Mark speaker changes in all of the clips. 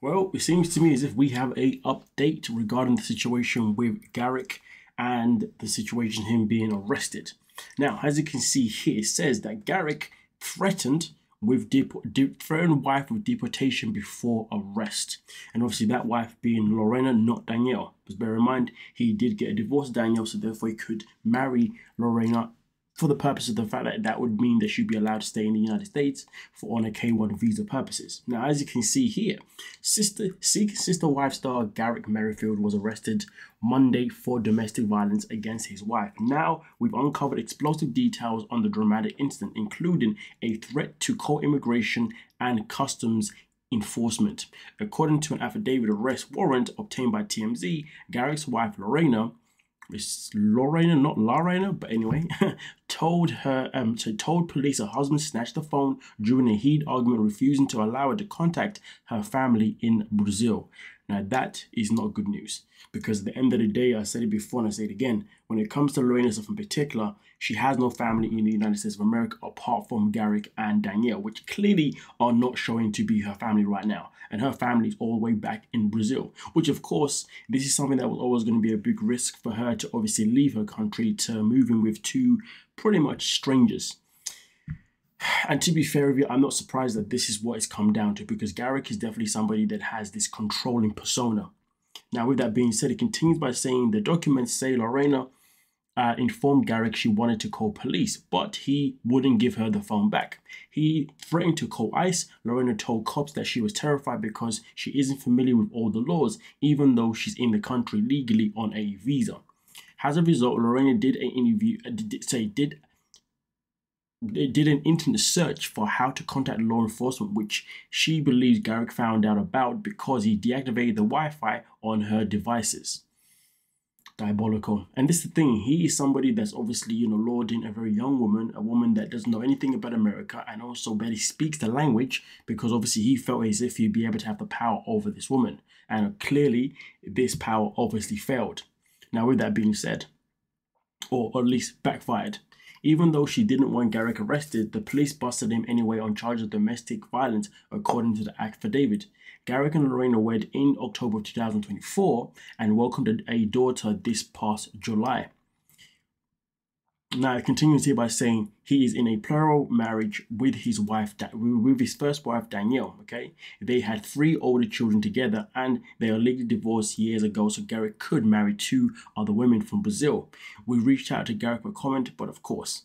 Speaker 1: Well, it seems to me as if we have a update regarding the situation with Garrick and the situation him being arrested. Now, as you can see here, it says that Garrick threatened threatened wife with deportation before arrest, and obviously that wife being Lorrana, not Danielle. Because bear in mind, he did get a divorce, Danielle, so therefore he could marry Lorrana for the purpose of the fact that that would mean that she'd be allowed to stay in the United States for on a K1 visa purposes. Now, as you can see here, sister wife star Garrick Merrifield was arrested Monday for domestic violence against his wife. Now, we've uncovered explosive details on the dramatic incident, including a threat to co-immigration and customs enforcement. According to an affidavit arrest warrant obtained by TMZ, Garrick's wife Lorrana, it's Lorrana, not Lorrana, but anyway, told police her husband snatched the phone during a heated argument, refusing to allow her to contact her family in Brazil. Now that is not good news, because at the end of the day, I said it before and I say it again, when it comes to Lorrana stuff in particular, she has no family in the United States of America apart from Garrick and Danielle, which clearly are not showing to be her family right now. And her family is all the way back in Brazil, which of course, this is something that was always going to be a big risk for her to obviously leave her country to move in with two pretty much strangers. And to be fair with you, I'm not surprised that this is what it's come down to, because Garrick is definitely somebody that has this controlling persona. Now, with that being said, it continues by saying the documents say Lorrana informed Garrick she wanted to call police, but he wouldn't give her the phone back. He threatened to call ICE. Lorrana told cops that she was terrified because she isn't familiar with all the laws, even though she's in the country legally on a visa. As a result, Lorrana did an internet search for how to contact law enforcement, which she believes Garrick found out about because he deactivated the Wi-Fi on her devices. Diabolical. And this is the thing, he is somebody that's obviously, lauding a very young woman, a woman that doesn't know anything about America and also barely speaks the language, because obviously he felt as if he'd be able to have the power over this woman. And clearly this power obviously failed. Now, with that being said, or at least backfired, even though she didn't want Garrick arrested, the police busted him anyway on charges of domestic violence, according to the affidavit. Garrick and Lorrana wed in October of 2024 and welcomed a daughter this past July. Now, it continues here by saying he is in a plural marriage with his wife, with his first wife, Danielle, okay? They had 3 older children together and they are legally divorced years ago, so Garrick could marry 2 other women from Brazil. We reached out to Garrick for comment, but of course,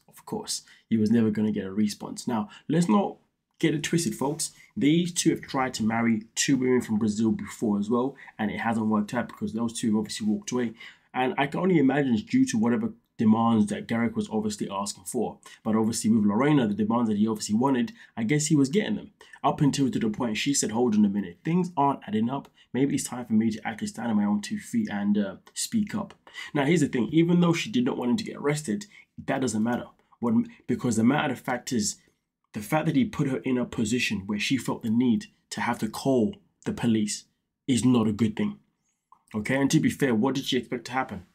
Speaker 1: he was never going to get a response. Now, let's not get it twisted, folks. These 2 have tried to marry 2 women from Brazil before as well, and it hasn't worked out because those 2 have obviously walked away. And I can only imagine it's due to whatever demands that Garrick was obviously asking for. But obviously with Lorrana, the demands that he obviously wanted, I guess he was getting them. Up until to the point she said, hold on a minute, things aren't adding up. Maybe it's time for me to actually stand on my own 2 feet and speak up. Now, here's the thing. Even though she did not want him to get arrested, that doesn't matter. Because the matter of fact is, the fact that he put her in a position where she felt the need to have to call the police is not a good thing. Okay, and to be fair, what did she expect to happen?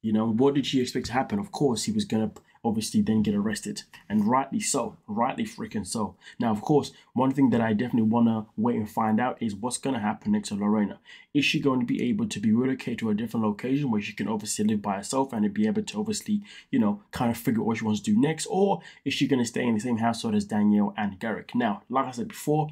Speaker 1: What did she expect to happen? Of course, he was going to obviously then get arrested, and rightly so, rightly freaking so. Now, of course, one thing that I definitely want to wait and find out is what's going to happen next to Lorrana. Is she going to be able to be relocated to a different location where she can obviously live by herself and be able to obviously, kind of figure out what she wants to do next? Or is she going to stay in the same household as Danielle and Garrick? Now, like I said before,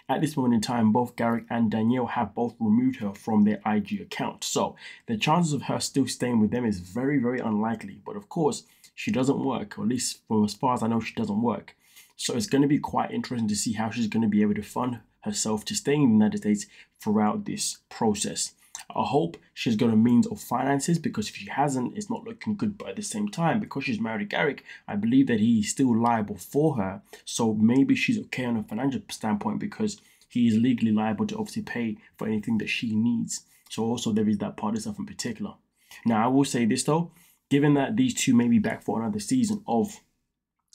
Speaker 1: at this moment in time, both Garrick and Danielle have both removed her from their IG account. So the chances of her still staying with them is very, very unlikely. But of course, she doesn't work, or at least from as far as I know, she doesn't work. So it's going to be quite interesting to see how she's going to be able to fund herself to stay in the United States throughout this process. I hope she's got a means of finances, because if she hasn't, it's not looking good. But at the same time, because she's married to Garrick, I believe that he is still liable for her. So maybe she's okay on a financial standpoint, because he is legally liable to obviously pay for anything that she needs. So also there is that part of stuff in particular. Now, I will say this though, given that these 2 may be back for another season of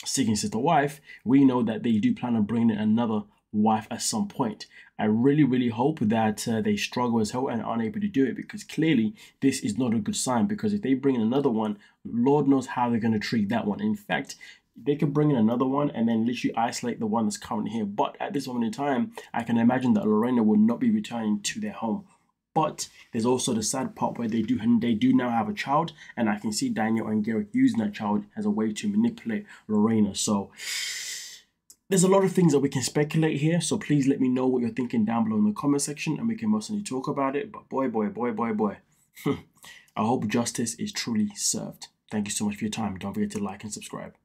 Speaker 1: Seeking Sister Wife, we know that they do plan on bringing in another wife at some point. I really, really hope that they struggle as hell and aren't able to do it, because clearly this is not a good sign, because if they bring in another one, Lord knows how they're going to treat that one. In fact, they could bring in another one and then literally isolate the one that's currently here. But at this moment in time, I can imagine that Lorrana will not be returning to their home. But there's also the sad part where they do now have a child, and I can see Daniel and Garrick using that child as a way to manipulate Lorrana. So there's a lot of things that we can speculate here. So please let me know what you're thinking down below in the comment section, and we can mostly talk about it. But boy, I hope justice is truly served. Thank you so much for your time. Don't forget to like and subscribe.